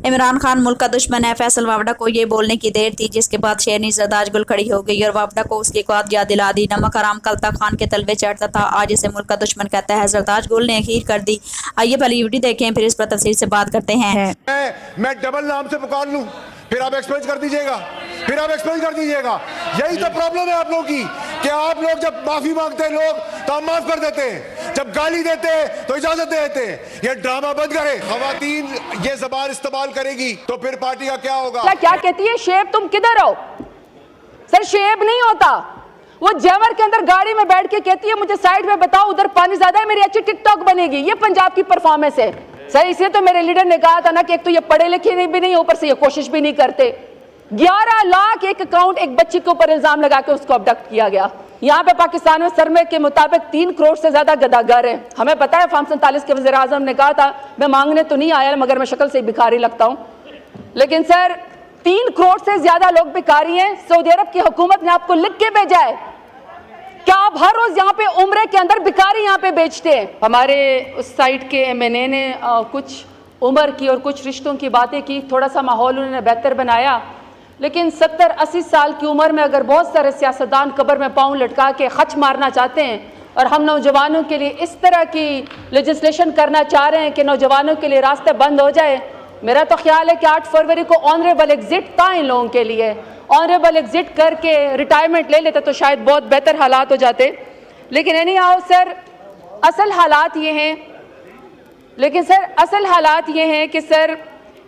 عمران خان ملک کا دشمن ہے، فیصل وابڈا کو یہ بولنے کی دیر تھی جس کے بعد شیرنی زرداج گل کھڑی ہو گئی اور وابڈا کو اس کی قوت یاد دلا دی۔ نمک حرام کل تک خان کے تلوے چڑھتا تھا، آج اسے ملک کا دشمن کہتا ہے۔ زرداج گل نے اخیر کر دی۔ آئیے پہلی ویڈیو دیکھیں پھر اس پر تفصیل سے بات کرتے ہیں۔ میں ڈبل نام سے پکار لوں پھر آپ ایکسپلین کر دیجئے گا، یہی تو پرابلم ہے آپ لوگوں کی کہ آپ لوگ جب معافی مانگتے ہیں لوگ تو ہم معاف کر دیتے ہیں، جب گالی دیتے ہیں تو اجازت دیتے ہیں۔ یہ ڈرامہ بند کرے، خواتین یہ زبان استعمال کرے گی تو پھر پارٹی کا کیا ہوگا؟ کیا کہتی ہے شیب تم کدھر ہو؟ سر شیب نہیں ہوتا، وہ جیور کے اندر گاڑی میں بیٹھ کے کہتی ہے مجھے سائیڈ میں بتاؤ ادھر پانی زیادہ ہے میری اچھی ٹک ٹاک بنے گی۔ یہ پنجاب کی پرفارمنس ہے سر، اسے تو میرے لیڈر نے کہا تھا نا کہ ایک تو یہ پڑھے لکھے بھی نہیں، اوپر سے یہ کوشش بھی نہیں کرتے۔ 11 لاکھ ایک اکاؤنٹ ایک بچی کے اوپر الزام لگا کے اس کو ابڈکٹ کیا گیا۔ یہاں پہ پاکستان میں سرمے کے مطابق 3 کروڑ سے زیادہ گداگر ہیں۔ ہمیں پتا ہے فارم 47 کے وزیر اعظم نے کہا تھا میں مانگنے تو نہیں آیا مگر میں شکل سے بھکاری لگتا ہوں، لیکن سر 3 کروڑ سے زیادہ لوگ بھکاری ہیں۔ سعودی عرب کی حکومت نے آپ کو لکھ کے بھیجا ہے کہ آپ ہر روز یہاں پہ عمرے کے اندر بھکاری یہاں پہ بیچتے ہیں۔ ہمارے اس سائٹ کے MNA نے کچھ عمر کی اور کچھ رشتوں کی باتیں کی، تھوڑا سا ماحول انہوں نے بہتر بنایا، لیکن 70-80 سال کی عمر میں اگر بہت سارے سیاستدان قبر میں پاؤں لٹکا کے خچ مارنا چاہتے ہیں اور ہم نوجوانوں کے لیے اس طرح کی لیجسلیشن کرنا چاہ رہے ہیں کہ نوجوانوں کے لیے راستے بند ہو جائے، میرا تو خیال ہے کہ 8 فروری کو آنریبل ایگزٹ تھا ان لوگوں کے لیے، آنریبل ایگزٹ کر کے ریٹائرمنٹ لے لیتے تو شاید بہت بہتر حالات ہو جاتے۔ لیکن اینی ہاؤ سر اصل حالات یہ ہیں کہ سر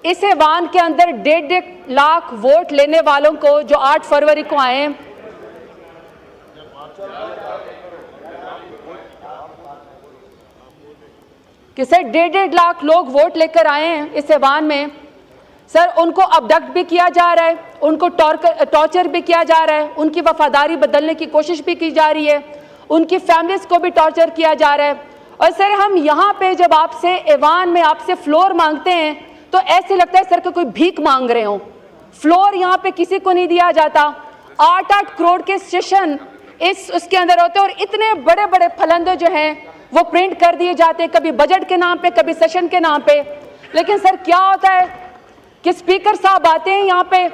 اس ایوان کے اندر 1.5 لاکھ ووٹ لینے والوں کو جو 8 فروری کو آئے ہیں، کہ سر 1.5 لاکھ لوگ ووٹ لے کر آئے ہیں اس ایوان میں، سر ان کو ابڈکٹ بھی کیا جا رہا ہے، ان کو ٹارچر بھی کیا جا رہا ہے، ان کی وفاداری بدلنے کی کوشش بھی کی جا رہی ہے، ان کی فیملیز کو بھی ٹارچر کیا جا رہا ہے۔ اور سر ہم یہاں پہ جب آپ سے ایوان میں آپ سے فلور مانگتے ہیں تو ایسے لگتا ہے سر کہ کوئی بھیک مانگ رہے ہوں۔ فلور یہاں پہ کسی کو نہیں دیا جاتا۔ 8 کروڑ کے سیشن اس کے اندر ہوتے ہیں اور اتنے بڑے بڑے پھلندے جو ہیں وہ پرنٹ کر دیے جاتے ہیں، کبھی بجٹ کے نام پہ کبھی سیشن کے نام پہ۔ لیکن سر کیا ہوتا ہے کہ اسپیکر صاحب آتے ہیں یہاں پہ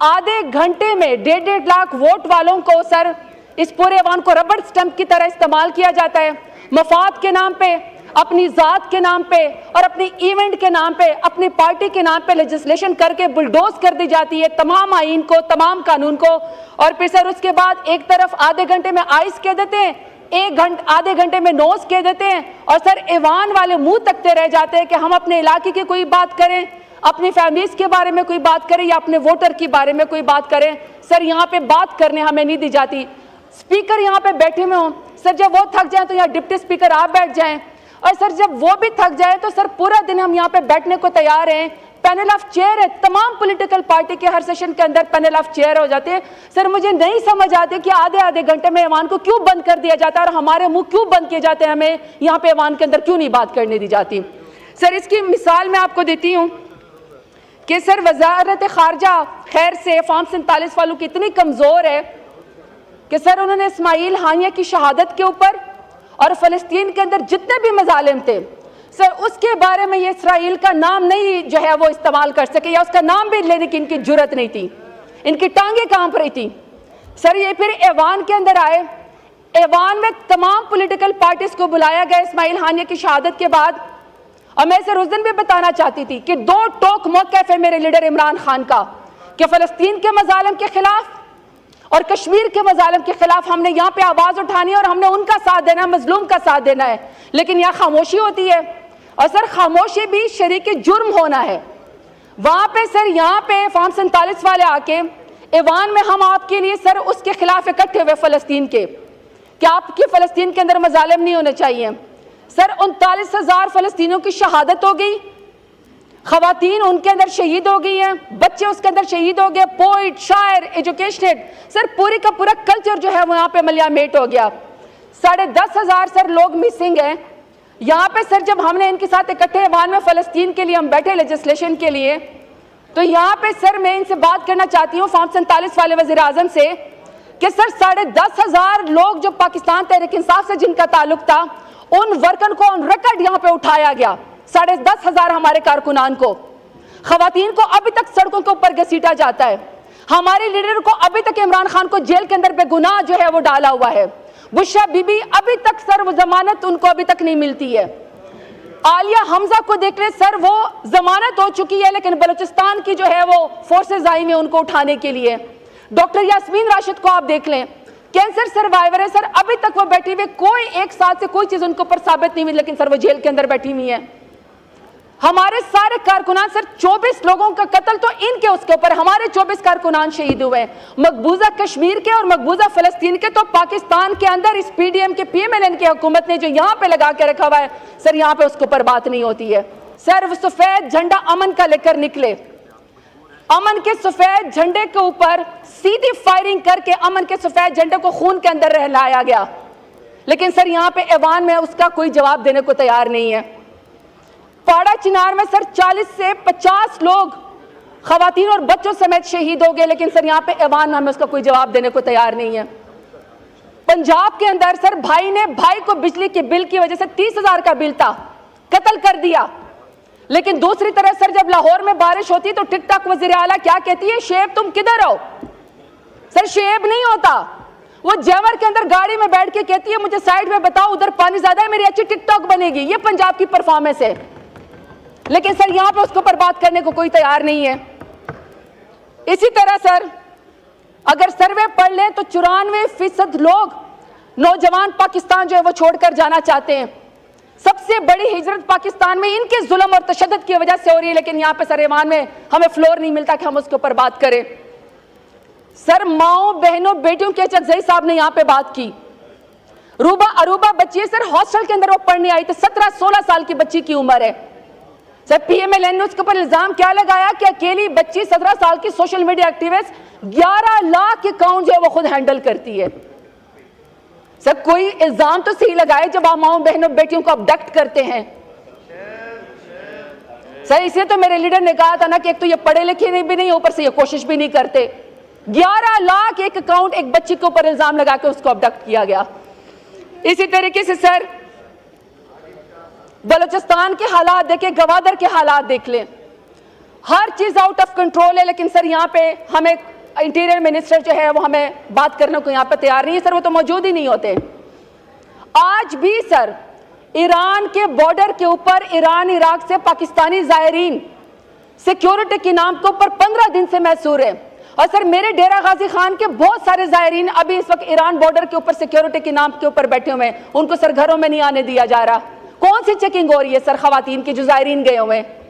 آدھے گھنٹے میں 1.5 لاکھ ووٹ والوں کو سر اس پورے ایوان کو ربڑ سٹمپ کی طرح استعمال کیا جاتا ہے، مفاد کے نام پہ، اپنی ذات کے نام پہ اور اپنی ایونٹ کے نام پہ، اپنی پارٹی کے نام پہ لیجسلیشن کر کے بلڈوز کر دی جاتی ہے تمام آئین کو، تمام قانون کو، اور پھر سر اس کے بعد ایک طرف آدھے گھنٹے میں آئس کہہ دیتے ہیں، آدھے گھنٹے میں نوز کہہ دیتے ہیں، اور سر ایوان والے منہ تکتے رہ جاتے ہیں کہ ہم اپنے علاقے کی کوئی بات کریں، اپنی فیملیز کے بارے میں کوئی بات کریں یا اپنے ووٹر کے بارے میں کوئی بات کریں۔ سر یہاں پہ بات کرنے ہمیں نہیں دی جاتی۔ اسپیکر یہاں پہ بیٹھے ہوئے ہوں، سر جب وہ تھک جائیں تو یہاں ڈپٹی اسپیکر آپ بیٹھ جائیں، اور سر جب وہ بھی تھک جائے تو سر پورا دن ہم یہاں پہ بیٹھنے کو تیار ہیں۔ پینل آف چیئر ہے، تمام پولیٹیکل پارٹی کے ہر سیشن کے اندر پینل آف چیئر ہو جاتے ہیں۔ سر مجھے نہیں سمجھ آتی کہ آدھے گھنٹے میں ایوان کو کیوں بند کر دیا جاتا ہے اور ہمارے منہ کیوں بند کیے جاتے ہیں، ہمیں یہاں پہ ایوان کے اندر کیوں نہیں بات کرنے دی جاتی۔ سر اس کی مثال میں آپ کو دیتی ہوں کہ سر وزارت خارجہ خیر سے فارم 47 والوں کی اتنی کمزور ہے کہ سر انہوں نے اسماعیل ہانیہ کی شہادت کے اوپر اور فلسطین کے اندر جتنے بھی مظالم تھے سر اس کے بارے میں یہ اسرائیل کا نام نہیں جو ہے وہ استعمال کر سکے، یا اس کا نام بھی لینے کی ان کی جرت نہیں تھی، ان کی ٹانگیں کانپ رہی تھی۔ سر یہ پھر ایوان کے اندر آئے، ایوان میں تمام پولیٹیکل پارٹیز کو بلایا گیا اسماعیل ہانیہ کی شہادت کے بعد، اور میں سر اس دن بھی بتانا چاہتی تھی کہ 2 ٹوک موقف ہے میرے لیڈر عمران خان کا کہ فلسطین کے مظالم کے خلاف اور کشمیر کے مظالم کے خلاف ہم نے یہاں پہ آواز اٹھانی ہے اور ہم نے ان کا ساتھ دینا ہے، مظلوم کا ساتھ دینا ہے، لیکن یہاں خاموشی ہوتی ہے، اور سر خاموشی بھی شریک جرم ہونا ہے۔ وہاں پہ سر یہاں پہ فارم 47 والے آ کے ایوان میں ہم آپ کے لیے سر اس کے خلاف اکٹھے ہوئے فلسطین کے کہ آپ کی فلسطین کے اندر مظالم نہیں ہونے چاہیے۔ سر 39,000 فلسطینیوں کی شہادت ہو گئی، خواتین ان کے اندر شہید ہو گئی ہیں، بچے اس کے اندر شہید ہو گئے، پوئٹ، شاعر، ایجوکیشنٹ، سر پوری کا پورا کلچر جو ہے وہ یہاں پہ ملیامیٹ ہو گیا۔ 10,500 سر لوگ مسنگ ہیں یہاں پہ۔ سر جب ہم نے ان کے ساتھ اکٹھے ایوان میں فلسطین کے لیے ہم بیٹھے لیجسلیشن کے لیے، تو یہاں پہ سر میں ان سے بات کرنا چاہتی ہوں فارم 47 والے وزیر اعظم سے کہ سر 10,500 لوگ جو پاکستان تحریک انصاف سے جن کا تعلق تھا ان ورکن کو آن ریکارڈ یہاں پہ اٹھایا گیا، 10,500 ہمارے کارکنان کو۔ خواتین کو ابھی تک سڑکوں کے اوپر گھسیٹا جاتا ہے. ہمارے لیڈر کو ابھی تک عمران خان کو جیل کے اندر بے گناہ جو ہے وہ ڈالا ہوا ہے. بشرا بی بی ابھی تک سر وہ ضمانت ان کو ابھی تک نہیں ملتی ہے. عالیہ حمزہ کو دیکھ لیں سر, وہ ضمانت ہو چکی ہے لیکن بلوچستان کی جو ہے وہ فورسز آئی ہیں ان کو اٹھانے کے لیے. ڈاکٹر یاسمین راشد کو آپ دیکھ لیں, کینسر سروائیور ہے سر, ابھی تک وہ بیٹھی ہوئی, کوئی ایک ساتھ سے کوئی چیز ان کے اوپر ثابت نہیں ہوئی لیکن سر وہ جیل کے اندر بیٹھی ہوئی ہے. ہمارے سارے کارکنان سر 24 لوگوں کا قتل تو ان کے اس کے اوپر, ہمارے 24 کارکنان شہید ہوئے ہیں. مقبوضہ کشمیر کے اور مقبوضہ فلسطین کے تو پاکستان کے اندر اس پی ڈی ایم کے پی ایم ایل این کی حکومت نے جو یہاں پہ لگا کے رکھا ہوا ہے سر, یہاں پہ اس کے اوپر بات نہیں ہوتی ہے. سر وہ سفید جھنڈا امن کا لے کر نکلے, امن کے سفید جھنڈے کے اوپر سیدھی فائرنگ کر کے امن کے سفید جھنڈے کو خون کے اندر رہلایا گیا, لیکن سر یہاں پہ ایوان میں اس کا کوئی جواب دینے کو تیار نہیں ہے. پاڑا چنار میں سر 40 سے 50 لوگ خواتین اور بچوں سمیت شہید ہو گئے, لیکن سر یہاں پہ ایوان میں ہمیں اس کا کوئی جواب دینے کو تیار نہیں ہے. پنجاب کے اندر سر بھائی نے بھائی کو بجلی کے بل کی وجہ سے 30,000 کا بل تھا, قتل کر دیا. لیکن دوسری طرف سر جب لاہور میں بارش ہوتی تو ٹک ٹاک وزیر اعلیٰ کیا کہتی ہے, شعیب تم کدھر ہو؟ سر شعیب نہیں ہوتا, وہ جیور کے اندر گاڑی میں بیٹھ کے کہتی ہے مجھے سائیڈ میں بتاؤ ادھر پانی زیادہ ہے, میری اچھی ٹک ٹاک بنے گی. یہ پنجاب کی پرفارمنس ہے, لیکن سر یہاں پہ اس کے اوپر بات کرنے کو کوئی تیار نہیں ہے. اسی طرح سر اگر سروے پڑھ لیں تو 94% لوگ نوجوان پاکستان جو ہے وہ چھوڑ کر جانا چاہتے ہیں. سب سے بڑی ہجرت پاکستان میں ان کے ظلم اور تشدد کی وجہ سے ہو رہی ہے, لیکن یہاں پہ سر ایوان میں ہمیں فلور نہیں ملتا کہ ہم اس کے اوپر بات کریں. سر ماؤں بہنوں بیٹیوں کے چکزئی صاحب نے یہاں پہ بات کی. روبا اروبا بچی ہے سر, ہاسٹل کے اندر وہ پڑھنے آئی تھی, 17-16 سال کی بچی کی عمر ہے. سر پی ایم ایل این نے اس کے اوپر الزام کیا لگایا کہ اکیلی بچی 17 سال کی social media activist 11 lakh account جو ہے وہ خود ہینڈل کرتی ہے. سر کوئی الزام تو صحیح لگائے جب آپ ماؤں بہنوں بیٹیوں کو ابڈکٹ کرتے ہیں. سر اسے تو میرے لیڈر نے کہا تھا نا کہ ایک تو یہ پڑھے لکھے بھی نہیں, اوپر سے یہ کوشش بھی نہیں کرتے. 11 لاکھ ایک اکاؤنٹ ایک بچی کے اوپر الزام لگا کے اس کو ابڈکٹ کیا گیا. اسی طریقے سے سر بلوچستان کے حالات دیکھیں, گوادر کے حالات دیکھ لیں, ہر چیز آؤٹ آف کنٹرول ہے, لیکن سر یہاں پہ ہمیں انٹیریئر منسٹر جو ہے وہ ہمیں بات کرنے کو یہاں پہ تیار نہیں ہے. سر وہ تو موجود ہی نہیں ہوتے. آج بھی سر ایران کے بارڈر کے اوپر ایران عراق سے پاکستانی زائرین سیکیورٹی کے نام کے اوپر 15 دن سے محصور ہیں. اور سر میرے ڈیرہ غازی خان کے بہت سارے زائرین ابھی اس وقت ایران بارڈر کے اوپر سیکیورٹی کے نام کے اوپر بیٹھے ہوئے ہیں, ان کو سر گھروں میں نہیں آنے دیا جا رہا. کون سی چیکنگ ہو رہی ہے سر خواتین کی جو زائرین گئے ہوئے ہیں؟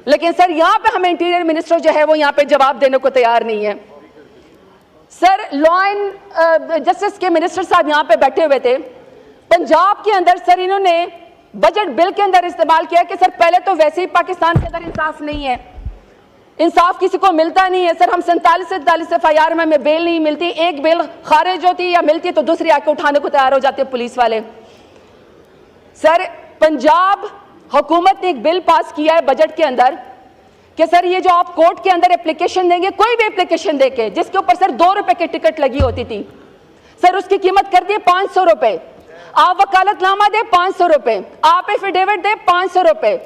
لیکن سر یہاں پہ ہمیں انٹیریئر منسٹر جو ہے وہ یہاں پہ جواب دینے کو تیار نہیں ہے. سر لا اینڈ جسٹس کے منسٹر صاحب یہاں پہ بیٹھے ہوئے تھے. پنجاب کے اندر سر انہوں نے بجٹ بل کے اندر استعمال کیا کہ سر پہلے تو ویسے ہی پاکستان کے اندر انصاف نہیں ہے, انصاف کسی کو ملتا نہیں ہے. سر ہم 47 FIR میں ہمیں بیل نہیں ملتی, ایک بیل خارج ہوتی یا ملتی تو دوسری آ کے اٹھانے کو تیار ہو جاتے ہیں پولیس والے. سر پنجاب حکومت نے ایک بل پاس کیا ہے بجٹ کے اندر کہ سر یہ جو آپ کورٹ کے اندر اپلیکیشن دیں گے, کوئی بھی اپلیکیشن دے کے جس کے اوپر سر 2 روپے کی ٹکٹ لگی ہوتی تھی, سر اس کی قیمت کر دی 500 روپے. آپ وکالت نامہ دے 500 روپے, آپ ایفیڈیوٹ دے 500 روپے,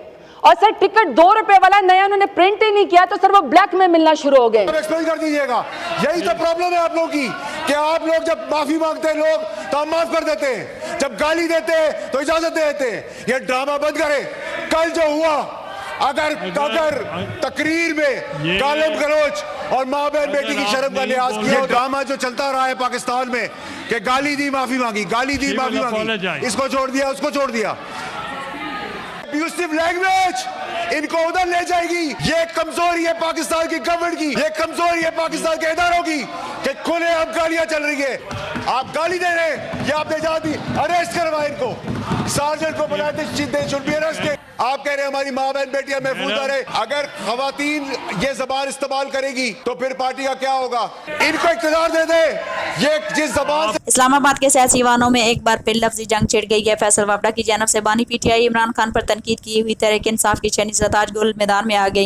اور سر ٹکٹ 2 روپے والا نیا انہوں نے پرنٹ ہی نہیں کیا تو سر وہ بلیک میں ملنا شروع ہو گئے. ایکسپلین کر دیجئے گا. یہی تو پرابلم ہے آپ لوگوں کی کہ آپ لوگ جب معافی مانگتے ہیں لوگ تو ہم معاف کر دیتے ہیں, جب گالی دیتے ہیں تو اجازت دے دیتے ہیں. یہ ڈرامہ بند کریں. کل جو ہوا, اگر تقریر میں گالم گلوچ اور ماں بہن بیٹی کی شرم کا لحاظ کیا, یہ ڈرامہ جو چلتا رہا ہے پاکستان میں کہ گالی دی معافی مانگی, گالی دی معافی مانگی, اس کو چھوڑ دیا اس کو چھوڑ دیا. ابیوسو لینگویج ان کو ادھر لے جائے گی. یہ کمزوری ہے پاکستان کی گورنمنٹ کی, یہ کمزوری ہے پاکستان کے اداروں کی کہ کھلے عام گالیاں چل رہی ہیں. آپ گالی دے رہے ہیں, یہ آپ نے اجازت دی, اریسٹ کروائے ان کو, سارجنٹ کو بلائے تھے, شوڈ بی اریسٹڈ. آپ کہہ رہے ہیں ہماری ماں بہن بیٹیاں محفوظ رہے. اگر خواتین یہ زبان استعمال کرے گی تو پھر پارٹی کا کیا ہوگا؟ ان کو اقتدار دے دے. یہ جس زبان سے اسلام آباد کے سیاسی وانوں میں ایک بار پھر لفظی جنگ چھڑ گئی ہے. فیصل وابڈا کی جانب سے بانی پی ٹی آئی عمران خان پر تنقید کی ہوئی تحریک انصاف کی شہنیز تاج گل میدان میں آ گئی